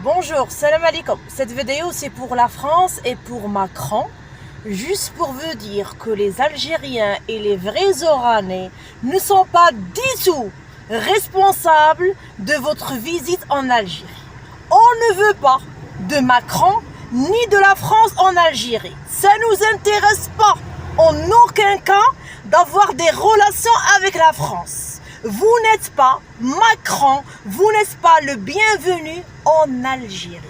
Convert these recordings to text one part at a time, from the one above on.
Bonjour, salam alaikum. Cette vidéo c'est pour la France et pour Macron. Juste pour vous dire que les Algériens et les vrais Oranais ne sont pas du tout responsables de votre visite en Algérie. On ne veut pas de Macron ni de la France en Algérie. Ça ne nous intéresse pas en aucun cas d'avoir des relations avec la France. Vous n'êtes pas Macron, vous n'êtes pas le bienvenu en Algérie.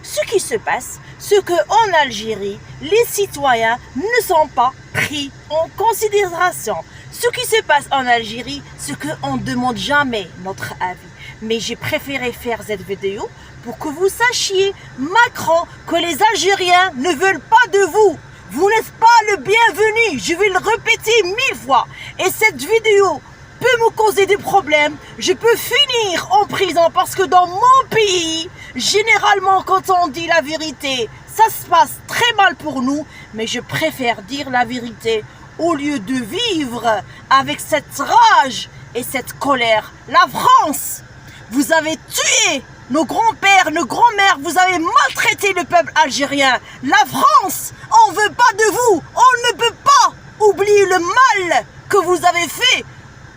Ce qui se passe, c'est qu'en Algérie, les citoyens ne sont pas pris en considération. Ce qui se passe en Algérie, c'est qu'on ne demande jamais notre avis. Mais j'ai préféré faire cette vidéo pour que vous sachiez, Macron, que les Algériens ne veulent pas de vous. Vous n'êtes pas le bienvenu, je vais le répéter 1000 fois. Et cette vidéo peut me causer des problèmes, je peux finir en prison parce que dans mon pays, généralement quand on dit la vérité, ça se passe très mal pour nous, mais je préfère dire la vérité au lieu de vivre avec cette rage et cette colère. La France, vous avez tué nos grands-pères, nos grands-mères, vous avez maltraité le peuple algérien. La France, on ne veut pas de vous, on ne peut pas oublier le mal que vous avez fait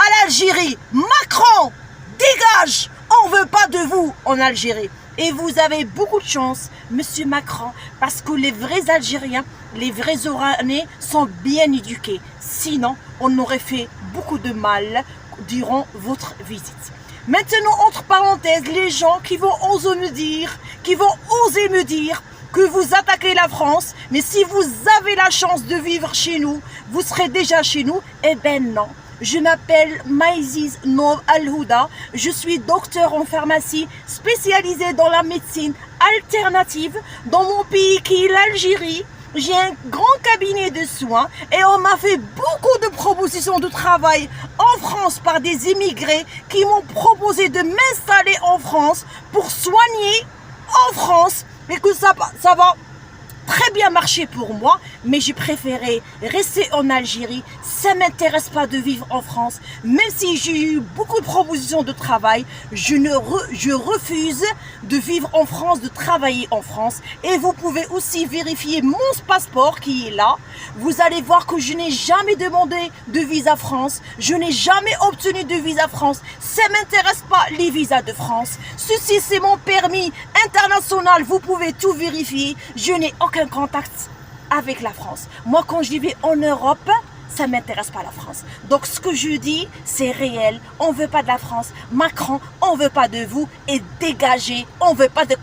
à l'Algérie. Macron, dégage, on ne veut pas de vous en Algérie. Et vous avez beaucoup de chance, monsieur Macron, parce que les vrais Algériens, les vrais Oranais sont bien éduqués. Sinon, on aurait fait beaucoup de mal durant votre visite. Maintenant, entre parenthèses, les gens qui vont oser me dire que vous attaquez la France, mais si vous avez la chance de vivre chez nous, vous serez déjà chez nous, eh ben non. Je m'appelle Maïziz Nour Al-Houda, je suis docteur en pharmacie spécialisée dans la médecine alternative dans mon pays qui est l'Algérie. J'ai un grand cabinet de soins et on m'a fait beaucoup de propositions de travail en France par des immigrés qui m'ont proposé de m'installer en France pour soigner en France et que ça va très bien marché pour moi, mais j'ai préféré rester en Algérie. Ça ne m'intéresse pas de vivre en France. Même si j'ai eu beaucoup de propositions de travail, je refuse de vivre en France, de travailler en France. Et vous pouvez aussi vérifier mon passeport qui est là. Vous allez voir que je n'ai jamais demandé de visa France. Je n'ai jamais obtenu de visa France. Ça ne m'intéresse pas les visas de France. Ceci, c'est mon permis international. Vous pouvez tout vérifier. Je n'ai aucun contact avec la France. Moi, quand je vivais en Europe, ça ne m'intéresse pas la France. Donc, ce que je dis, c'est réel. On ne veut pas de la France. Macron, on ne veut pas de vous. Et dégagez. On ne veut pas de